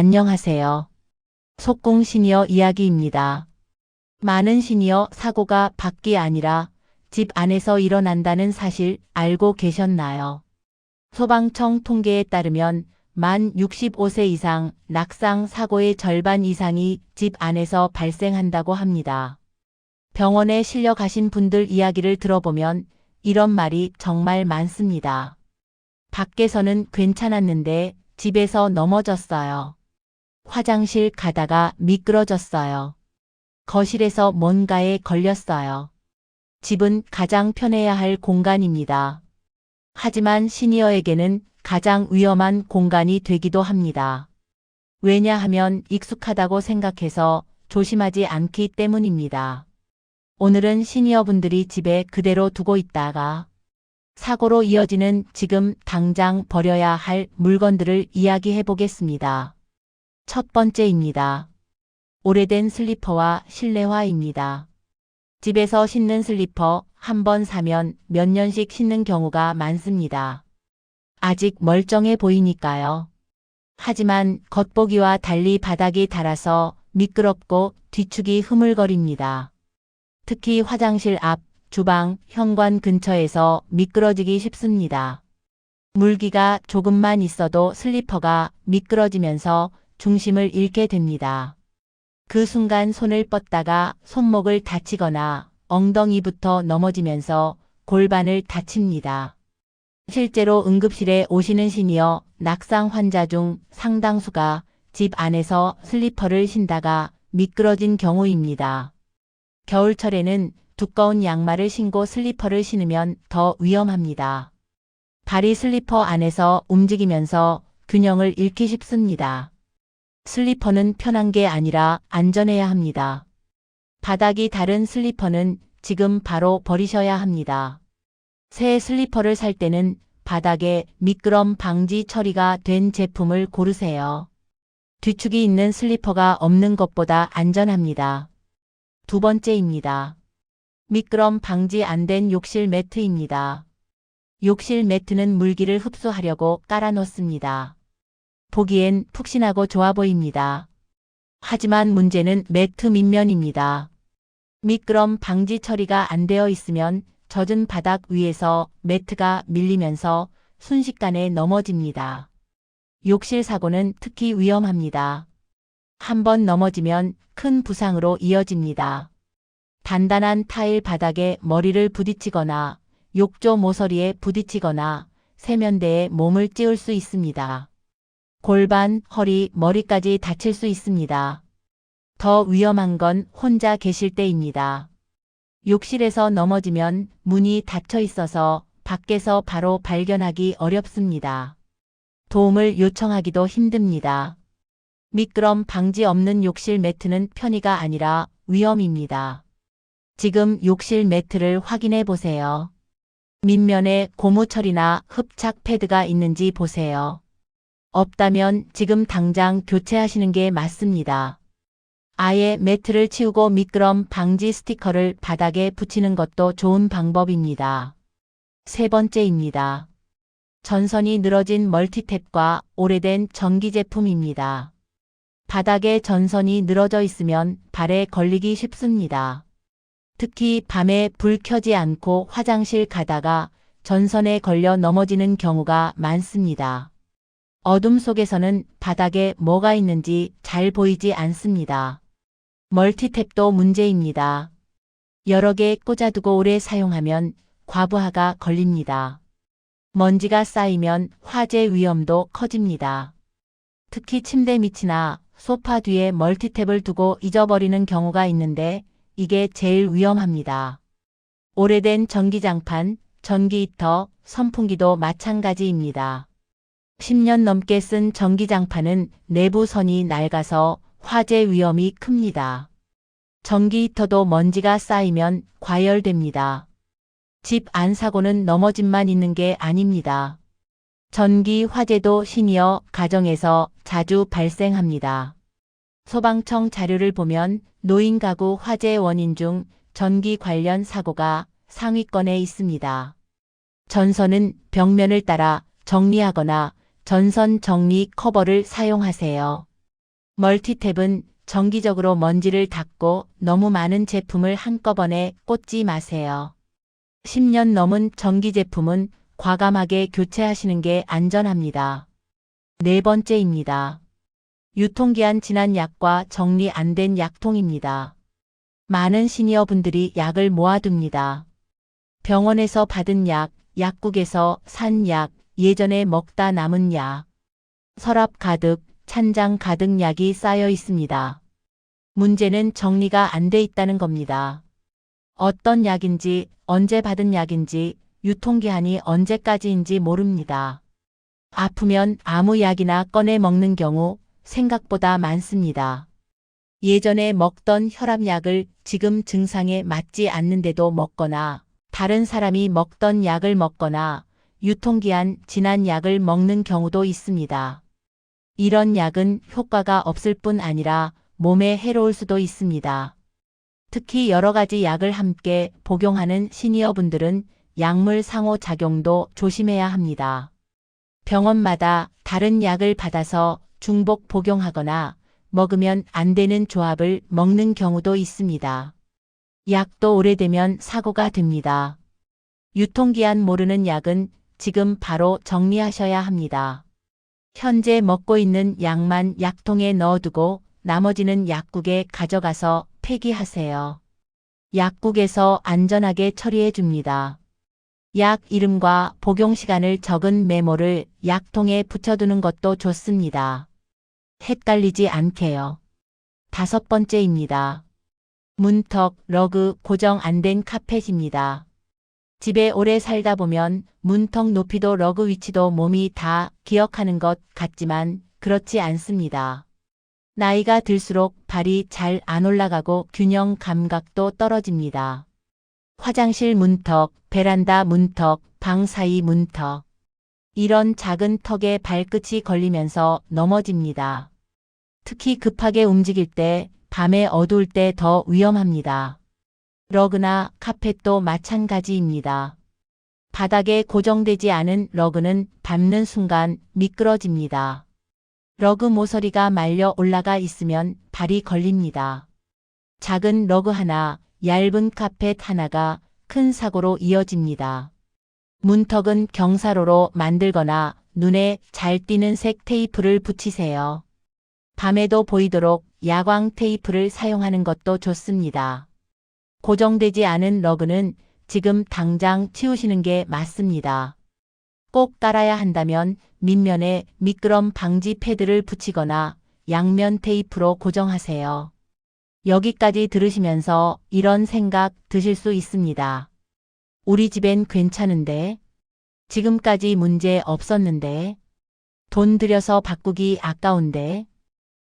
안녕하세요. 속공 시니어 이야기입니다. 많은 시니어 사고가 밖이 아니라 집 안에서 일어난다는 사실 알고 계셨나요? 소방청 통계에 따르면 만 65세 이상 낙상 사고의 절반 이상이 집 안에서 발생한다고 합니다. 병원에 실려 가신 분들 이야기를 들어보면 이런 말이 정말 많습니다. 밖에서는 괜찮았는데 집에서 넘어졌어요. 화장실 가다가 미끄러졌어요. 거실에서 뭔가에 걸렸어요. 집은 가장 편해야 할 공간입니다. 하지만 시니어에게는 가장 위험한 공간이 되기도 합니다. 왜냐하면 익숙하다고 생각해서 조심하지 않기 때문입니다. 오늘은 시니어분들이 집에 그대로 두고 있다가 사고로 이어지는 지금 당장 버려야 할 물건들을 이야기해 보겠습니다. 첫 번째입니다. 오래된 슬리퍼와 실내화입니다. 집에서 신는 슬리퍼 한 번 사면 몇 년씩 신는 경우가 많습니다. 아직 멀쩡해 보이니까요. 하지만 겉보기와 달리 바닥이 닳아서 미끄럽고 뒤축이 흐물거립니다. 특히 화장실 앞, 주방, 현관 근처에서 미끄러지기 쉽습니다. 물기가 조금만 있어도 슬리퍼가 미끄러지면서 중심을 잃게 됩니다. 그 순간 손을 뻗다가 손목을 다치거나 엉덩이부터 넘어지면서 골반을 다칩니다. 실제로 응급실에 오시는 시니어 낙상 환자 중 상당수가 집 안에서 슬리퍼를 신다가 미끄러진 경우입니다. 겨울철에는 두꺼운 양말을 신고 슬리퍼를 신으면 더 위험합니다. 발이 슬리퍼 안에서 움직이면서 균형을 잃기 쉽습니다. 슬리퍼는 편한 게 아니라 안전해야 합니다. 바닥이 닳은 슬리퍼는 지금 바로 버리셔야 합니다. 새 슬리퍼를 살 때는 바닥에 미끄럼 방지 처리가 된 제품을 고르세요. 뒤축이 있는 슬리퍼가 없는 것보다 안전합니다. 두 번째입니다. 미끄럼 방지 안 된 욕실 매트입니다. 욕실 매트는 물기를 흡수하려고 깔아놓습니다. 보기엔 푹신하고 좋아 보입니다. 하지만 문제는 매트 밑면입니다. 미끄럼 방지 처리가 안 되어 있으면 젖은 바닥 위에서 매트가 밀리면서 순식간에 넘어집니다. 욕실 사고는 특히 위험합니다. 한번 넘어지면 큰 부상으로 이어집니다. 단단한 타일 바닥에 머리를 부딪히거나 욕조 모서리에 부딪히거나 세면대에 몸을 찌울 수 있습니다. 골반, 허리, 머리까지 다칠 수 있습니다. 더 위험한 건 혼자 계실 때입니다. 욕실에서 넘어지면 문이 닫혀 있어서 밖에서 바로 발견하기 어렵습니다. 도움을 요청하기도 힘듭니다. 미끄럼 방지 없는 욕실 매트는 편의가 아니라 위험입니다. 지금 욕실 매트를 확인해 보세요. 밑면에 고무 처리나 흡착 패드가 있는지 보세요. 없다면 지금 당장 교체하시는 게 맞습니다. 아예 매트를 치우고 미끄럼 방지 스티커를 바닥에 붙이는 것도 좋은 방법입니다. 세 번째입니다. 전선이 늘어진 멀티탭과 오래된 전기 제품입니다. 바닥에 전선이 늘어져 있으면 발에 걸리기 쉽습니다. 특히 밤에 불 켜지 않고 화장실 가다가 전선에 걸려 넘어지는 경우가 많습니다. 어둠 속에서는 바닥에 뭐가 있는지 잘 보이지 않습니다. 멀티탭도 문제입니다. 여러 개 꽂아두고 오래 사용하면 과부하가 걸립니다. 먼지가 쌓이면 화재 위험도 커집니다. 특히 침대 밑이나 소파 뒤에 멀티탭을 두고 잊어버리는 경우가 있는데 이게 제일 위험합니다. 오래된 전기장판, 전기 히터, 선풍기도 마찬가지입니다. 10년 넘게 쓴 전기장판은 내부 선이 낡아서 화재 위험이 큽니다. 전기 히터도 먼지가 쌓이면 과열됩니다. 집 안 사고는 넘어짐만 있는 게 아닙니다. 전기 화재도 시니어 가정에서 자주 발생합니다. 소방청 자료를 보면 노인 가구 화재 원인 중 전기 관련 사고가 상위권에 있습니다. 전선은 벽면을 따라 정리하거나 전선 정리 커버를 사용하세요. 멀티탭은 정기적으로 먼지를 닦고 너무 많은 제품을 한꺼번에 꽂지 마세요. 10년 넘은 전기 제품은 과감하게 교체하시는 게 안전합니다. 네 번째입니다. 유통기한 지난 약과 정리 안 된 약통입니다. 많은 시니어분들이 약을 모아둡니다. 병원에서 받은 약, 약국에서 산 약, 예전에 먹다 남은 약, 서랍 가득, 찬장 가득 약이 쌓여 있습니다. 문제는 정리가 안 돼 있다는 겁니다. 어떤 약인지, 언제 받은 약인지, 유통기한이 언제까지인지 모릅니다. 아프면 아무 약이나 꺼내 먹는 경우 생각보다 많습니다. 예전에 먹던 혈압약을 지금 증상에 맞지 않는데도 먹거나 다른 사람이 먹던 약을 먹거나 유통기한 지난 약을 먹는 경우도 있습니다. 이런 약은 효과가 없을 뿐 아니라 몸에 해로울 수도 있습니다. 특히 여러 가지 약을 함께 복용하는 시니어분들은 약물 상호작용도 조심해야 합니다. 병원마다 다른 약을 받아서 중복 복용하거나 먹으면 안 되는 조합을 먹는 경우도 있습니다. 약도 오래되면 사고가 됩니다. 유통기한 모르는 약은 지금 바로 정리하셔야 합니다. 현재 먹고 있는 약만 약통에 넣어두고 나머지는 약국에 가져가서 폐기하세요. 약국에서 안전하게 처리해 줍니다. 약 이름과 복용 시간을 적은 메모를 약통에 붙여두는 것도 좋습니다. 헷갈리지 않게요. 다섯 번째입니다. 문턱, 러그 고정 안 된 카펫입니다. 집에 오래 살다 보면 문턱 높이도 러그 위치도 몸이 다 기억하는 것 같지만 그렇지 않습니다. 나이가 들수록 발이 잘 안 올라가고 균형 감각도 떨어집니다. 화장실 문턱, 베란다 문턱, 방 사이 문턱. 이런 작은 턱에 발끝이 걸리면서 넘어집니다. 특히 급하게 움직일 때, 밤에 어두울 때 더 위험합니다. 러그나 카펫도 마찬가지입니다. 바닥에 고정되지 않은 러그는 밟는 순간 미끄러집니다. 러그 모서리가 말려 올라가 있으면 발이 걸립니다. 작은 러그 하나, 얇은 카펫 하나가 큰 사고로 이어집니다. 문턱은 경사로로 만들거나 눈에 잘 띄는 색 테이프를 붙이세요. 밤에도 보이도록 야광 테이프를 사용하는 것도 좋습니다. 고정되지 않은 러그는 지금 당장 치우시는 게 맞습니다. 꼭 깔아야 한다면 밑면에 미끄럼 방지 패드를 붙이거나 양면 테이프로 고정하세요. 여기까지 들으시면서 이런 생각 드실 수 있습니다. 우리 집엔 괜찮은데? 지금까지 문제 없었는데? 돈 들여서 바꾸기 아까운데?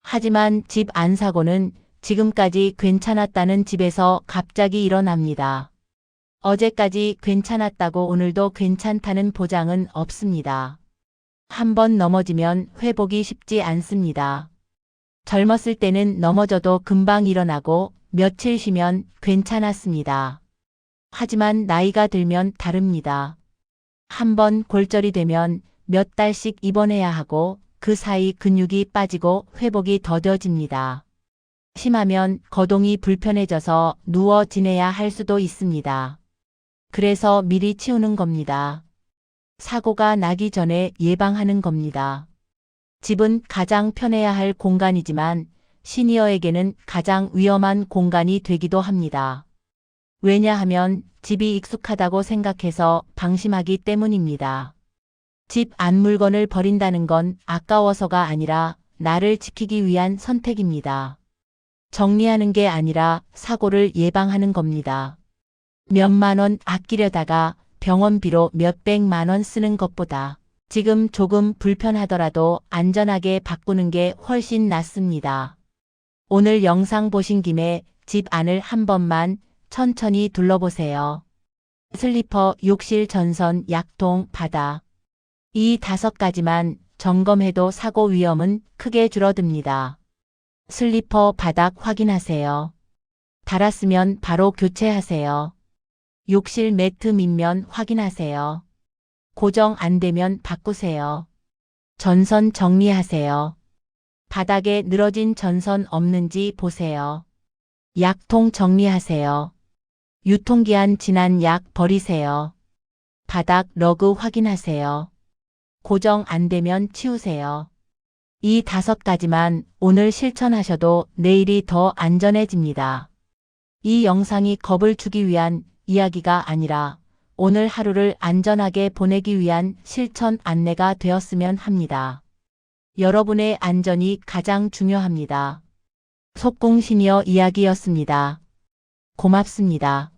하지만 집 안 사고는 지금까지 괜찮았다는 집에서 갑자기 일어납니다. 어제까지 괜찮았다고 오늘도 괜찮다는 보장은 없습니다. 한번 넘어지면 회복이 쉽지 않습니다. 젊었을 때는 넘어져도 금방 일어나고 며칠 쉬면 괜찮았습니다. 하지만 나이가 들면 다릅니다. 한번 골절이 되면 몇 달씩 입원해야 하고 그 사이 근육이 빠지고 회복이 더뎌집니다. 심하면 거동이 불편해져서 누워 지내야 할 수도 있습니다. 그래서 미리 치우는 겁니다. 사고가 나기 전에 예방하는 겁니다. 집은 가장 편해야 할 공간이지만 시니어에게는 가장 위험한 공간이 되기도 합니다. 왜냐하면 집이 익숙하다고 생각해서 방심하기 때문입니다. 집 안 물건을 버린다는 건 아까워서가 아니라 나를 지키기 위한 선택입니다. 정리하는 게 아니라 사고를 예방하는 겁니다. 몇만 원 아끼려다가 병원비로 몇백만 원 쓰는 것보다 지금 조금 불편하더라도 안전하게 바꾸는 게 훨씬 낫습니다. 오늘 영상 보신 김에 집 안을 한 번만 천천히 둘러보세요. 슬리퍼, 욕실 전선, 약통, 바닥. 이 5가지만 점검해도 사고 위험은 크게 줄어듭니다. 슬리퍼 바닥 확인하세요. 닳았으면 바로 교체하세요. 욕실 매트 밑면 확인하세요. 고정 안 되면 바꾸세요. 전선 정리하세요. 바닥에 늘어진 전선 없는지 보세요. 약통 정리하세요. 유통기한 지난 약 버리세요. 바닥 러그 확인하세요. 고정 안 되면 치우세요. 이 5가지만 오늘 실천하셔도 내일이 더 안전해집니다. 이 영상이 겁을 주기 위한 이야기가 아니라 오늘 하루를 안전하게 보내기 위한 실천 안내가 되었으면 합니다. 여러분의 안전이 가장 중요합니다. 속공 시니어 이야기였습니다. 고맙습니다.